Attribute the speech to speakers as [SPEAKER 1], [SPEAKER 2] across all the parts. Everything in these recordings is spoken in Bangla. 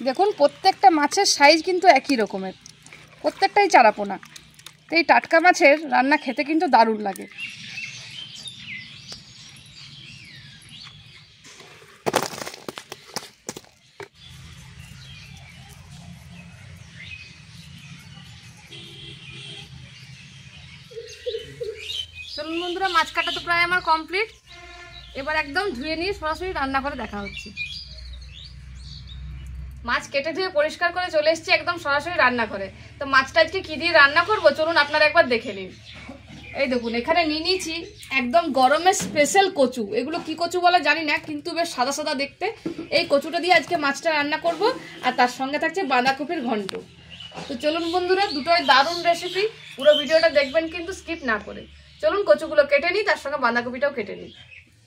[SPEAKER 1] দেখুন প্রত্যেকটা মাছের সাইজ কিন্তু একই রকমের, প্রত্যেকটাই চারাপোনা। তো এই টাটকা মাছের রান্না খেতে কিন্তু দারুণ লাগে। চলুন বন্ধুরা, মাছ কাটা তো প্রায় আমার কমপ্লিট। এবার একদম ধুয়ে নিয়ে সরাসরি রান্না করে দেখা হচ্ছে। মাছ কেটে ধুয়ে পরিষ্কার করে চলে এসেছি একদম সরাসরি রান্না করে। তো মাছটা আজকে কী দিয়ে রান্না করবো চলুন আপনারা একবার দেখে নিন। এই দেখুন এখানে নিয়ে নিয়েছি একদম গরমের স্পেশাল কচু। এগুলো কি কচু বলে জানি না, কিন্তু বেশ সাদা সাদা দেখতে। এই কচুটা দিয়ে আজকে মাছটা রান্না করব, আর তার সঙ্গে থাকছে বাঁধাকপির ঘন্ট। তো চলুন বন্ধুরা, দুটোই দারুণ রেসিপি, পুরো ভিডিওটা দেখবেন কিন্তু স্কিপ না করে। চলুন কচুগুলো কেটে নিই, তার সঙ্গে বাঁধাকপিটাও কেটে নিই।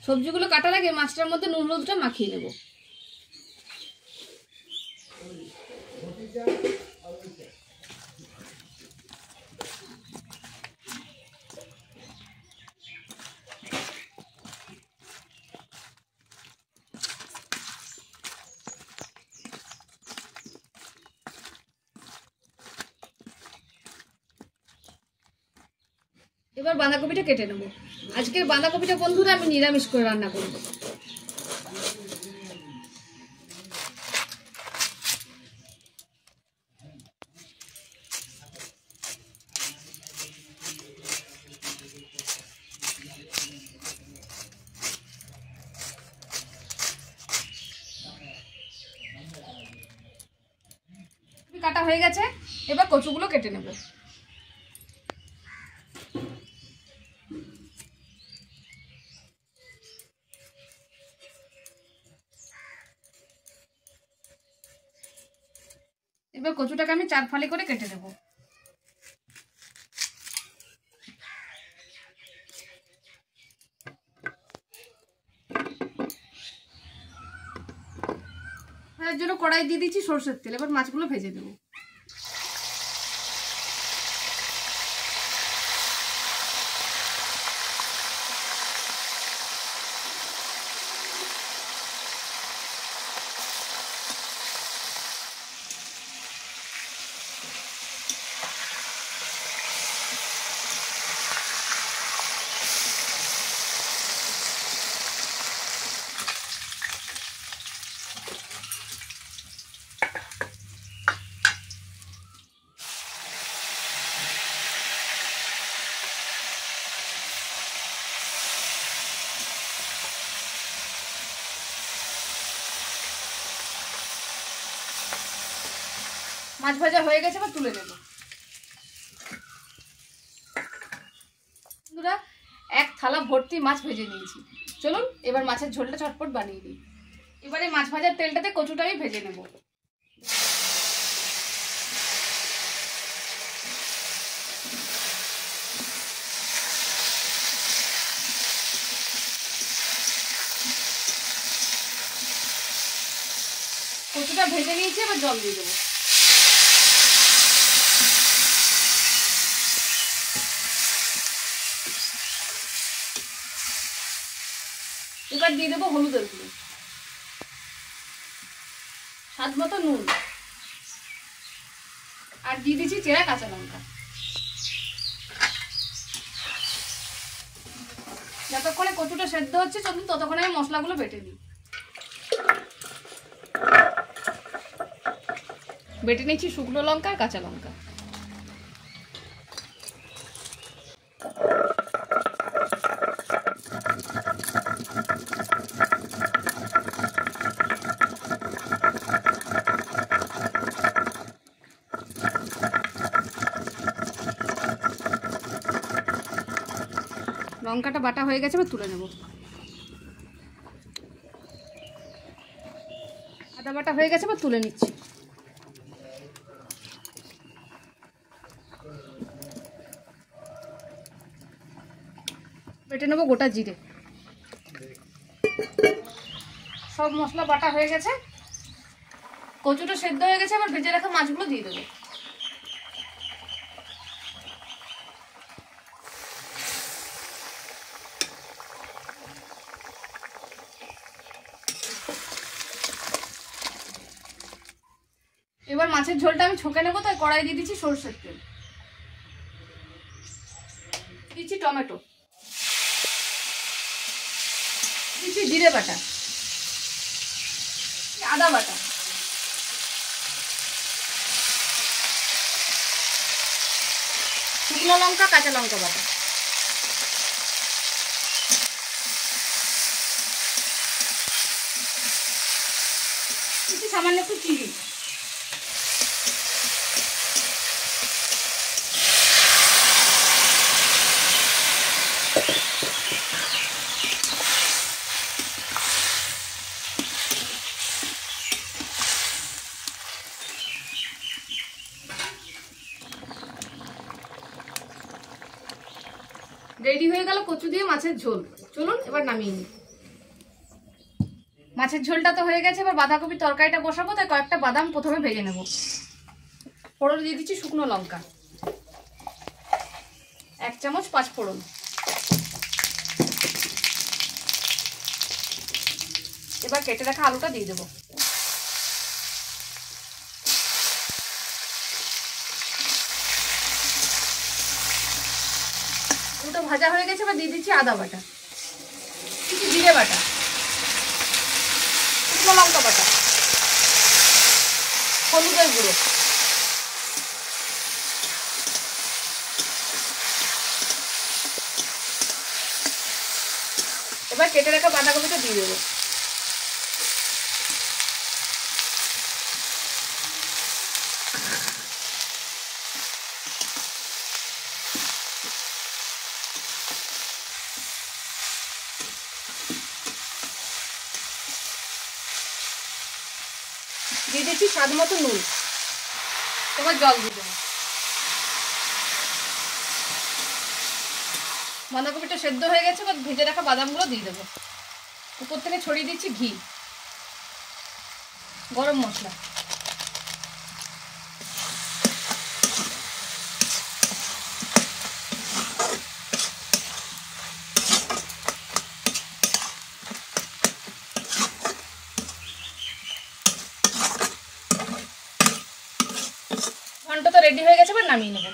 [SPEAKER 1] সবজিগুলো কাটার আগে মাছটার মধ্যে নুন হলুদটা মাখিয়ে নেব। এবার বাঁধাকপিটা কেটে নেব। আজকের বাঁধাকপিটা বন্ধুরা আমি নিরামিষ করে রান্না করব। কাটা হয়ে গেছে, এবার কচুগুলো কেটে নেব। এবার কচুটাকে আমি 4 ফালি করে কেটে নেব। এর জন্য কড়াই দিয়ে দিচ্ছি সরষের তেল। এবার মাছগুলো ভেজে দেবো। মাছ ভাজা হয়ে গেছে, এবার তুলে নেব। বন্ধুরা, এক থালা ভর্তি মাছ ভেজে নিয়েছি। চলুন এবার মাছের ঝোলটা চটপট বানিয়ে দিই। এবারে মাছ ভাজার তেলটাতে কচুটা আমি ভেজে নেব। কচুটা ভেজে নিয়েছি, এবার জল দিয়ে দেবো। এবার দিয়ে দেবো হলুদের গুঁড়ো, স্বাদ মতো নুন, আর দিয়ে দিচ্ছি চেরা কাঁচা লঙ্কা। যতক্ষণে কচুটা সেদ্ধ হচ্ছে চলুন ততক্ষণে আমি মশলাগুলো বেটে নিই। বেটে নিচ্ছি শুকনো লঙ্কা আর কাঁচা লঙ্কা। লঙ্কাটা বাটা হয়ে গেছে, এবার তুলে নেব। আদা বাটা হয়ে গেছে, এবার তুলে নিচ্ছি। বেটে নেবো গোটা জিরে। সব মশলা বাটা হয়ে গেছে, কচুটা সেদ্ধ হয়ে গেছে, এবার ভেজে রাখা মাছগুলো দিয়ে দেবো। এবার মাছের ঝোলটা আমি ছোঁকে নেবো, তাই কড়াই দিয়ে দিচ্ছি সরষের তেল, দিচ্ছি টমেটো, দিচ্ছি জিরে বাটা, আদা বাটা, শুকনো লঙ্কা, কাঁচা লঙ্কা বাটা, সামান্য একটু চিনি, রেডি হয়ে গেল কচু দিয়ে মাছের ঝোল। চলুন এবার নামিয়ে নিই। মাছের ঝোলটা তো হয়ে গেছে, এবার বাঁধাকপির তরকারিটা বসাবো, তাই কয়েকটা বাদাম প্রথমে ভেজে নেব। ফোড়ন দিয়ে দিচ্ছি শুকনো লঙ্কা, 1 চামচ 5 ফোড়ন, এবার কেটে রাখা আলুটা দিয়ে দেবো। আলুটা ভাজা হয়ে গেছে, এবার দিয়ে দিচ্ছি আদা বাটা, কিছু জিরে বাটা, শুকনো লঙ্কা বাটা, হলুদের গুঁড়ো, এবার কেটে রাখা বাঁধাকপিটা দিয়ে দেবো। দিয়ে দিচ্ছি স্বাদ মতো নুন, এবার জল দিয়ে দেবো। বাঁধাকপিটা সেদ্ধ হয়ে গেছে, এবার ভেজে রাখা বাদামগুলো দিয়ে দেবো। উপর থেকে ছড়িয়ে দিচ্ছি ঘি, গরম মশলা, ঘন্টা তো রেডি হয়ে গেছে, এবার নামিয়ে নেব।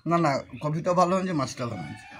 [SPEAKER 2] না না, কফিটা ভালো হয়েছে, মাছটা ভালো হয়েছে।